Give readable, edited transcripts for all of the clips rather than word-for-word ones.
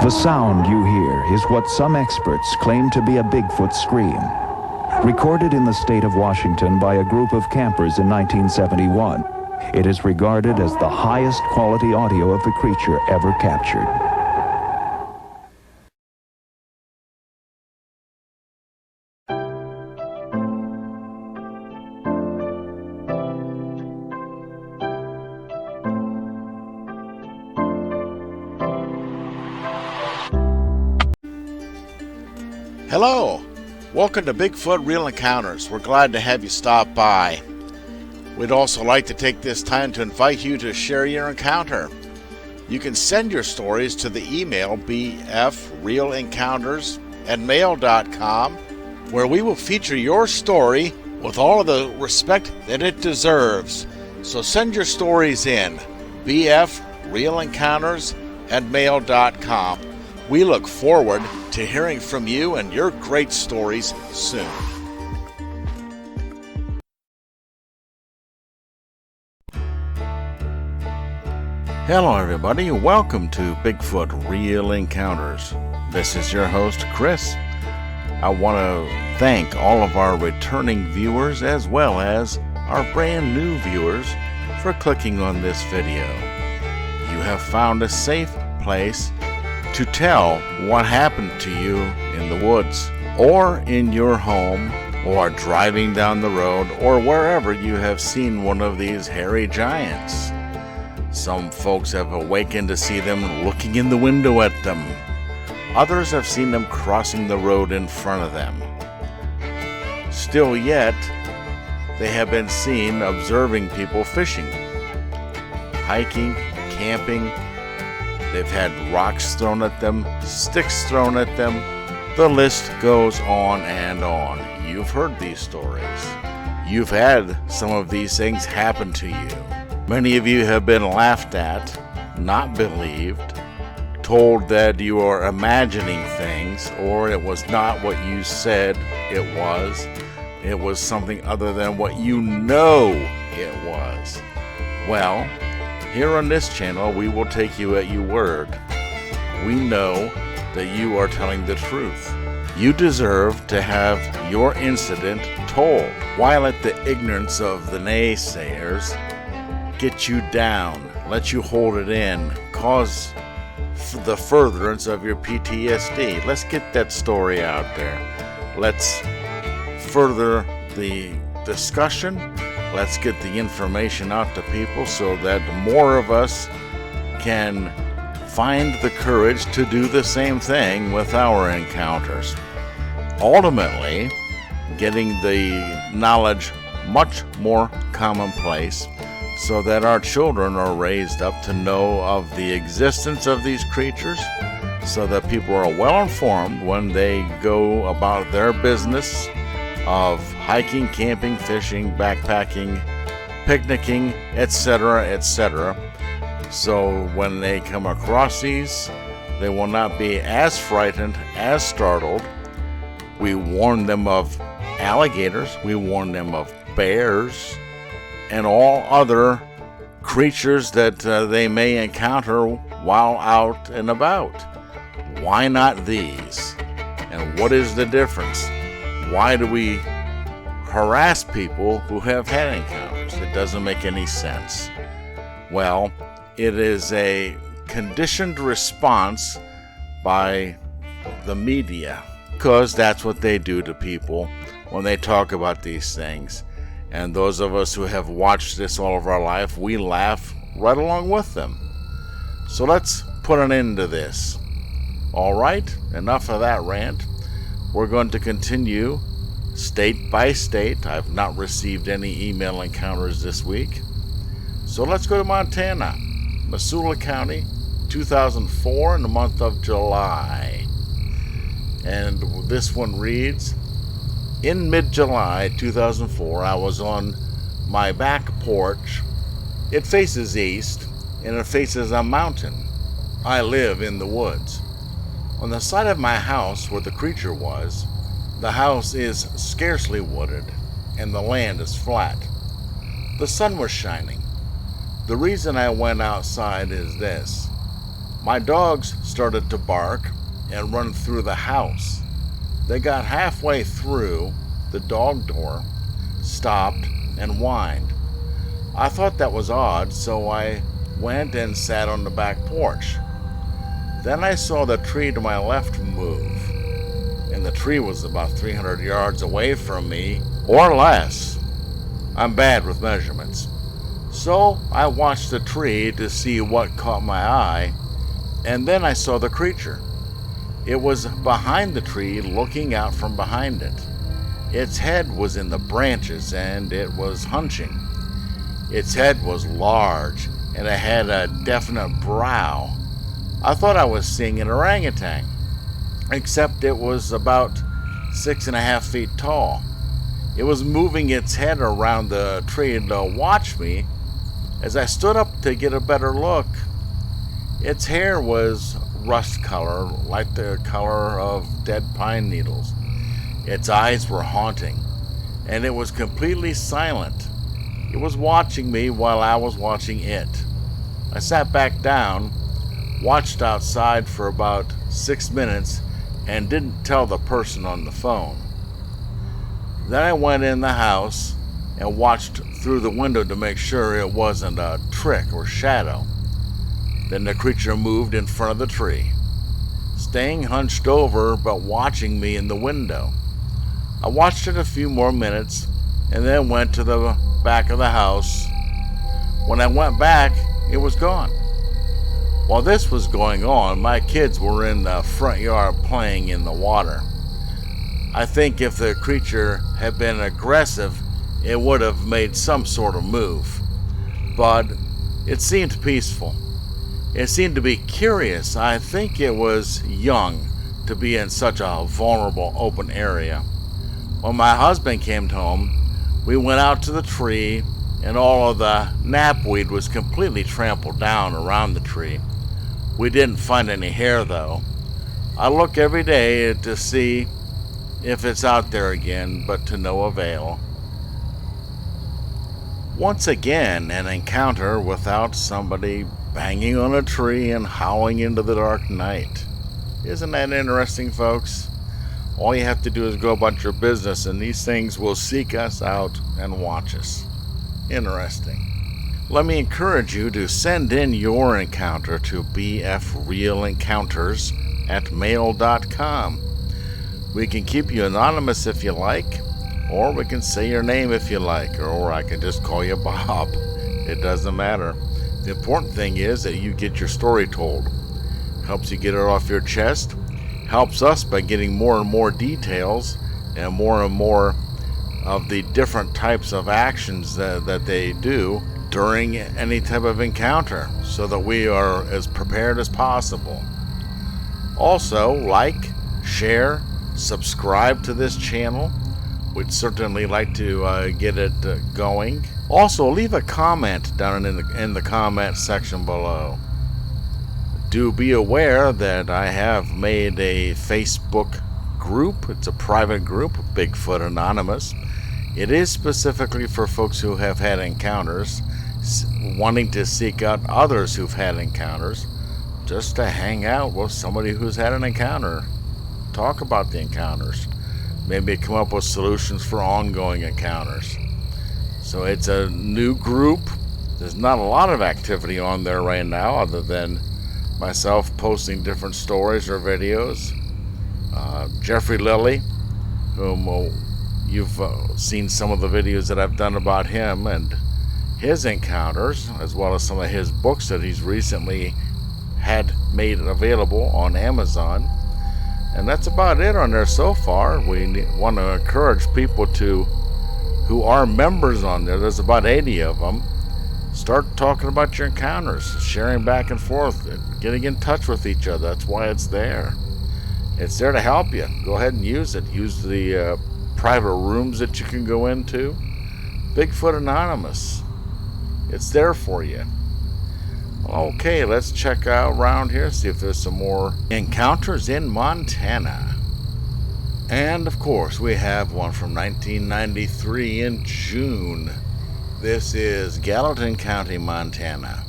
The sound you hear is what some experts claim to be a Bigfoot scream. Recorded in the state of Washington by a group of campers in 1971, it is regarded as the highest quality audio of the creature ever captured. Hello, welcome to Bigfoot Real Encounters. We're glad to have you stop by. We'd also like to take this time to invite you to share your encounter. You can send your stories to the email bfrealencounters@mail.com, where we will feature your story with all of the respect that it deserves. So send your stories in, bfrealencounters@mail.com. We look forward to hearing from you and your great stories soon. Hello everybody, welcome to Bigfoot Real Encounters. This is your host Chris. I want to thank all of our returning viewers as well as our brand new viewers for clicking on this video. You have found a safe place to tell what happened to you in the woods, or in your home, or driving down the road, or wherever you have seen one of these hairy giants. Some folks have awakened to see them looking in the window at them. Others have seen them crossing the road in front of them. Still yet, they have been seen observing people fishing, hiking, camping. They've had rocks thrown at them, sticks thrown at them. The list goes on and on. You've heard these stories. You've had some of these things happen to you. Many of you have been laughed at, not believed, told that you are imagining things, or it was not what you said it was. It was something other than what you know it was. Well, here on this channel, we will take you at your word. We know that you are telling the truth. You deserve to have your incident told. Why let the ignorance of the naysayers get you down, let you hold it in, cause the furtherance of your PTSD? Let's get that story out there. Let's further the discussion. Let's get the information out to people so that more of us can find the courage to do the same thing with our encounters. Ultimately, getting the knowledge much more commonplace so that our children are raised up to know of the existence of these creatures, so that people are well informed when they go about their business of hiking, camping, fishing, backpacking, picnicking, etc., etc. So when they come across these, they will not be as frightened, as startled. We warn them of alligators, we warn them of bears, and all other creatures that they may encounter while out and about. Why not these? And what is the difference? Why do we harass people who have had encounters? It doesn't make any sense. Well, it is a conditioned response by the media, because that's what they do to people when they talk about these things. And those of us who have watched this all of our life, we laugh right along with them. So let's put an end to this. All right, enough of that rant. We're going to continue state by state. I've not received any email encounters this week. So let's go to Montana, Missoula County, 2004, in the month of July. And this one reads, in mid-July 2004, I was on my back porch. It faces east, and it faces a mountain. I live in the woods. On the side of my house where the creature was, the house is scarcely wooded, and the land is flat. The sun was shining. The reason I went outside is this. My dogs started to bark and run through the house. They got halfway through the dog door, stopped, and whined. I thought that was odd, so I went and sat on the back porch. Then I saw the tree to my left move, and the tree was about 300 yards away from me, or less. I'm bad with measurements. So I watched the tree to see what caught my eye, and then I saw the creature. It was behind the tree, looking out from behind it. Its head was in the branches, and it was hunching. Its head was large, and it had a definite brow. I thought I was seeing an orangutan, except it was about 6.5 feet tall. It was moving its head around the tree to watch me. As I stood up to get a better look, its hair was rust color, like the color of dead pine needles. Its eyes were haunting, and it was completely silent. It was watching me while I was watching it. I sat back down, watched outside for about 6 minutes, and didn't tell the person on the phone. Then I went in the house and watched through the window to make sure it wasn't a trick or shadow. Then the creature moved in front of the tree, staying hunched over but watching me in the window. I watched it a few more minutes and then went to the back of the house. When I went back, it was gone. While this was going on, my kids were in the front yard playing in the water. I think if the creature had been aggressive, it would have made some sort of move. But it seemed peaceful. It seemed to be curious. I think it was young to be in such a vulnerable open area. When my husband came home, we went out to the tree, and all of the knapweed was completely trampled down around the tree. We didn't find any hair, though. I look every day to see if it's out there again, but to no avail. Once again, an encounter without somebody banging on a tree and howling into the dark night. Isn't that interesting, folks? All you have to do is go about your business, and these things will seek us out and watch us. Interesting. Let me encourage you to send in your encounter to bfrealencounters@mail.com. We can keep you anonymous if you like, or we can say your name if you like, or I can just call you Bob. It doesn't matter. The important thing is that you get your story told. Helps you get it off your chest, helps us by getting more and more details and more of the different types of actions that they do during any type of encounter, so that we are as prepared as possible. Also, like, share, subscribe to this channel. We'd certainly like to get it going. Also, leave a comment down in the comment section below. Do be aware that I have made a Facebook group. It's a private group, Bigfoot Anonymous. It is specifically for folks who have had encounters, wanting to seek out others who've had encounters, just to hang out with somebody who's had an encounter. Talk about the encounters. Maybe come up with solutions for ongoing encounters. So it's a new group. There's not a lot of activity on there right now, other than myself posting different stories or videos. Jeffrey Lilly, whom you've seen some of the videos that I've done about him and his encounters, as well as some of his books that he's recently had made available on Amazon. And that's about it on there so far. We want to encourage people who are members on there. There's about 80 of them. Start talking about your encounters, sharing back and forth, getting in touch with each other. That's why it's there. It's there to help you. Go ahead and use it. Use the private rooms that you can go into. Bigfoot Anonymous. It's there for you. Okay, let's check out around here, see if there's some more encounters in Montana. And of course, we have one from 1993 in June. This is Gallatin County, Montana.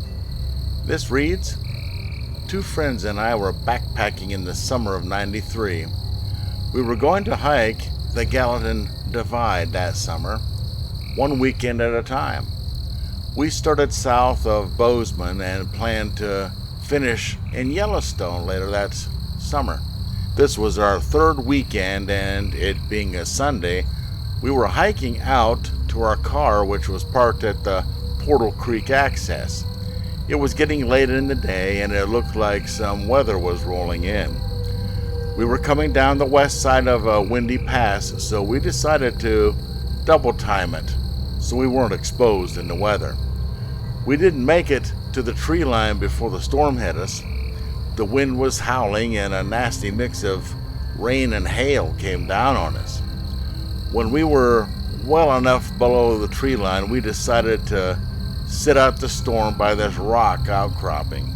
This reads, two friends and I were backpacking in the summer of '93. We were going to hike the Gallatin Divide that summer, one weekend at a time. We started south of Bozeman and planned to finish in Yellowstone later that summer. This was our third weekend, and it being a Sunday, we were hiking out to our car, which was parked at the Portal Creek access. It was getting late in the day, and it looked like some weather was rolling in. We were coming down the west side of a windy pass, so we decided to double time it so we weren't exposed in the weather. We didn't make it to the tree line before the storm hit us. The wind was howling, and a nasty mix of rain and hail came down on us. When we were well enough below the tree line, we decided to sit out the storm by this rock outcropping.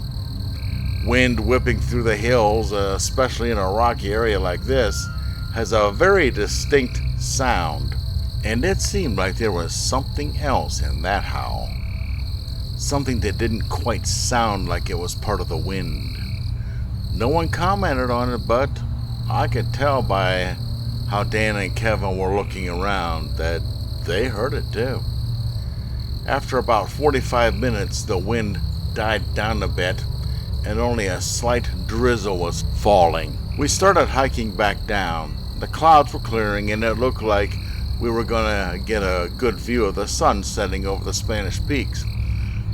Wind whipping through the hills, especially in a rocky area like this, has a very distinct sound, and it seemed like there was something else in that howl. Something that didn't quite sound like it was part of the wind. No one commented on it, but I could tell by how Dan and Kevin were looking around that they heard it too. After about 45 minutes, the wind died down a bit, and only a slight drizzle was falling. We started hiking back down. The clouds were clearing, and it looked like we were going to get a good view of the sun setting over the Spanish Peaks.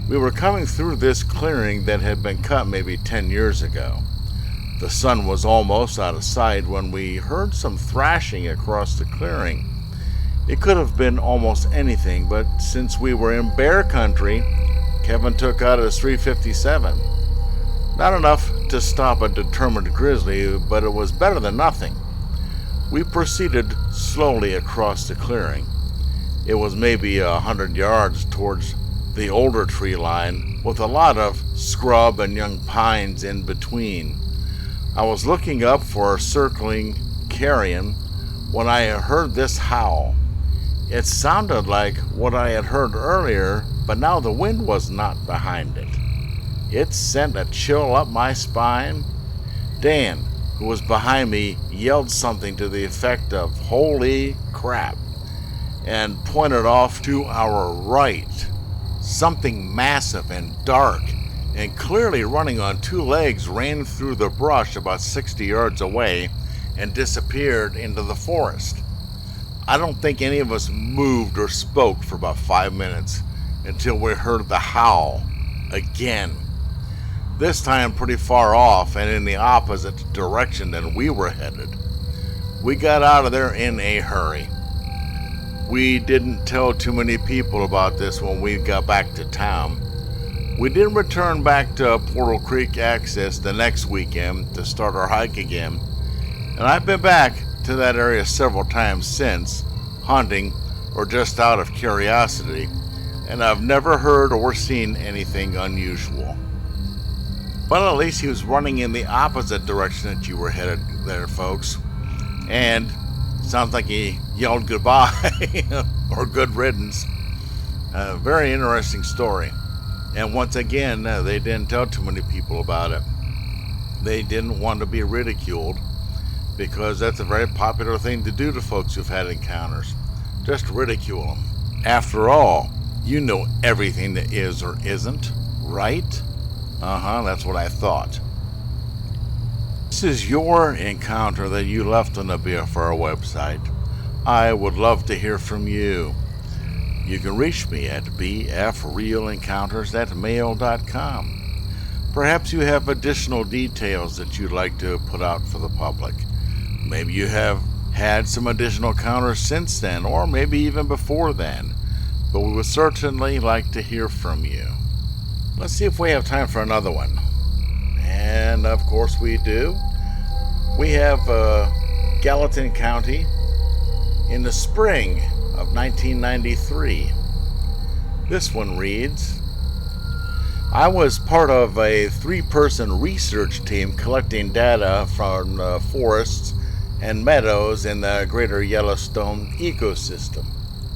We were coming through this clearing that had been cut maybe 10 years ago. The sun was almost out of sight when we heard some thrashing across the clearing. It could have been almost anything, but since we were in bear country, Kevin took out his .357. Not enough to stop a determined grizzly, but it was better than nothing. We proceeded slowly across the clearing. It was maybe 100 yards towards the older tree line, with a lot of scrub and young pines in between. I was looking up for a circling carrion when I heard this howl. It sounded like what I had heard earlier, but now the wind was not behind it. It sent a chill up my spine. Dan, who was behind me, yelled something to the effect of "Holy crap," and pointed off to our right. Something massive and dark and clearly running on two legs ran through the brush about 60 yards away and disappeared into the forest. I don't think any of us moved or spoke for about 5 minutes until we heard the howl again. This time pretty far off and in the opposite direction than we were headed. We got out of there in a hurry. We didn't tell too many people about this when we got back to town. We did return back to Portal Creek access the next weekend to start our hike again, and I've been back to that area several times since, hunting or just out of curiosity, and I've never heard or seen anything unusual. Well, at least he was running in the opposite direction that you were headed there, folks, and sounds like he yelled goodbye or good riddance. Very interesting story. And once again, they didn't tell too many people about it. They didn't want to be ridiculed, because that's a very popular thing to do to folks who've had encounters. Just ridicule them. After all, you know everything that is or isn't, right? That's what I thought. This is your encounter that you left on the BFR website. I would love to hear from you. You can reach me at bfrealencounters@mail.com. Perhaps you have additional details that you'd like to put out for the public. Maybe you have had some additional encounters since then, or maybe even before then. But we would certainly like to hear from you. Let's see if we have time for another one. And of course we do. We have Gallatin County in the spring of 1993. This one reads, I was part of a 3-person research team collecting data from forests and meadows in the greater Yellowstone ecosystem.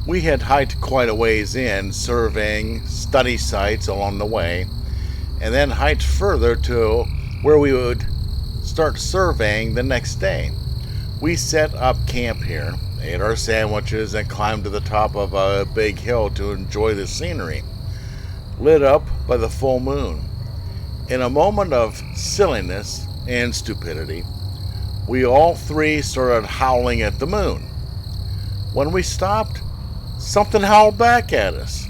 We had hiked quite a ways in, surveying study sites along the way, and then hiked further to where we would start surveying the next day. We set up camp here, ate our sandwiches, and climbed to the top of a big hill to enjoy the scenery, lit up by the full moon. In a moment of silliness and stupidity, we all three started howling at the moon. When we stopped, something howled back at us.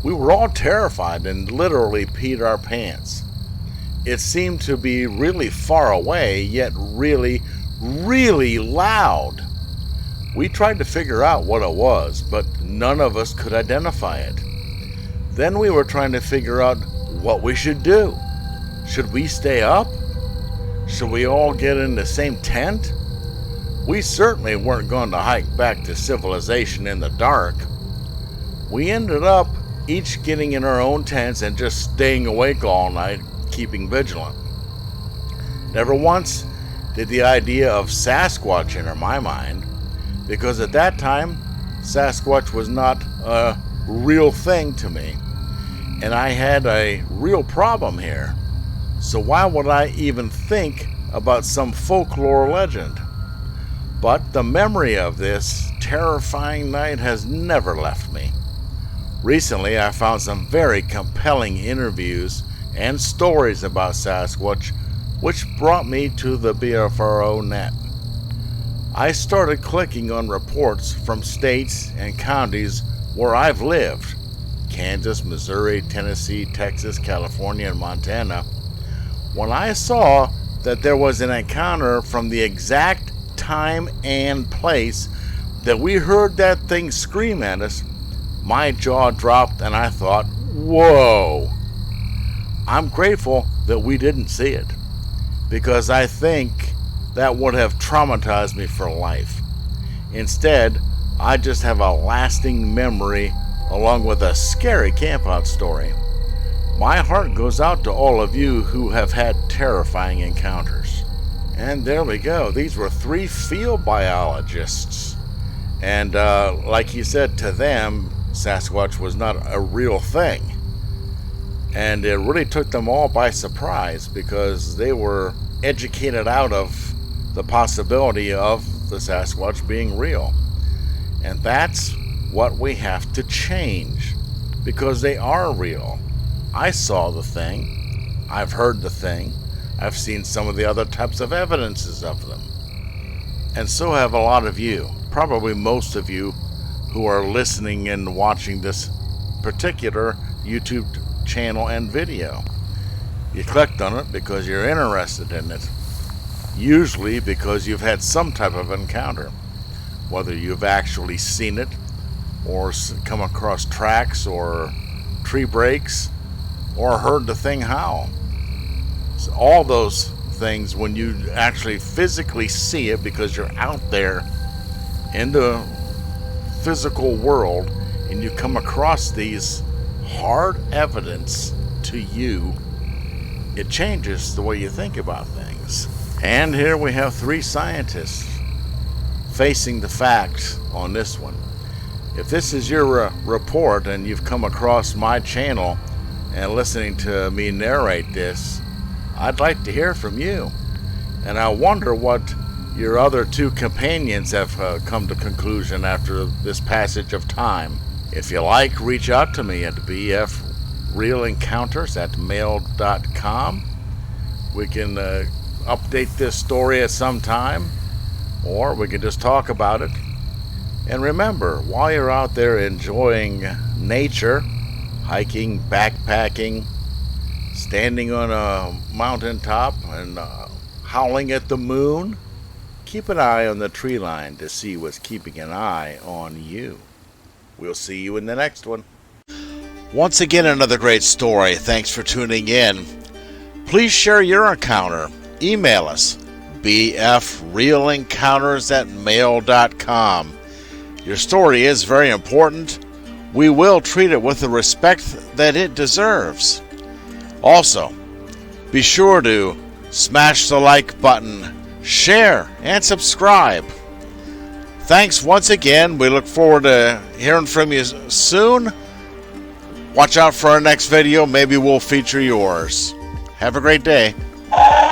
We were all terrified and literally peed our pants. It seemed to be really far away, yet really, really loud. We tried to figure out what it was, but none of us could identify it. Then we were trying to figure out what we should do. Should we stay up? Should we all get in the same tent? We certainly weren't going to hike back to civilization in the dark. We ended up each getting in our own tents and just staying awake all night, keeping vigilant. Never once did the idea of Sasquatch enter my mind, because at that time, Sasquatch was not a real thing to me, and I had a real problem here. So why would I even think about some folklore legend? But the memory of this terrifying night has never left me. Recently, I found some very compelling interviews and stories about Sasquatch, which brought me to the BFRO net. I started clicking on reports from states and counties where I've lived: Kansas, Missouri, Tennessee, Texas, California, and Montana. When I saw that there was an encounter from the exact time and place that we heard that thing scream at us, my jaw dropped and I thought, whoa. I'm grateful that we didn't see it, because I think that would have traumatized me for life. Instead, I just have a lasting memory along with a scary campout story. My heart goes out to all of you who have had terrifying encounters. And there we go. These were 3 field biologists. And like he said, to them, Sasquatch was not a real thing. And it really took them all by surprise, because they were educated out of the possibility of the Sasquatch being real. And that's what we have to change, because they are real. I saw the thing. I've heard the thing. I've seen some of the other types of evidences of them. And so have a lot of you, probably most of you who are listening and watching this particular YouTube channel and video. You clicked on it because you're interested in it, usually because you've had some type of encounter, whether you've actually seen it or come across tracks or tree breaks or heard the thing howl. So all those things, when you actually physically see it, because you're out there in the physical world and you come across these hard evidence to you, it changes the way you think about things. And here we have 3 scientists facing the facts on this one. If this is your report and you've come across my channel and listening to me narrate this, I'd like to hear from you. And I wonder what your other 2 companions have come to conclusion after this passage of time. If you like, reach out to me at bfrealencounters@mail.com. We can update this story at some time, or we can just talk about it. And remember, while you're out there enjoying nature, hiking, backpacking, standing on a mountaintop and howling at the moon, keep an eye on the tree line to see what's keeping an eye on you. We'll see you in the next one. Once again, another great story. Thanks for tuning in. Please share your encounter. Email us, bfrealencounters@mail.com. Your story is very important. We will treat it with the respect that it deserves. Also, be sure to smash the like button, share, and subscribe. Thanks once again. We look forward to hearing from you soon. Watch out for our next video. Maybe we'll feature yours. Have a great day. Bye.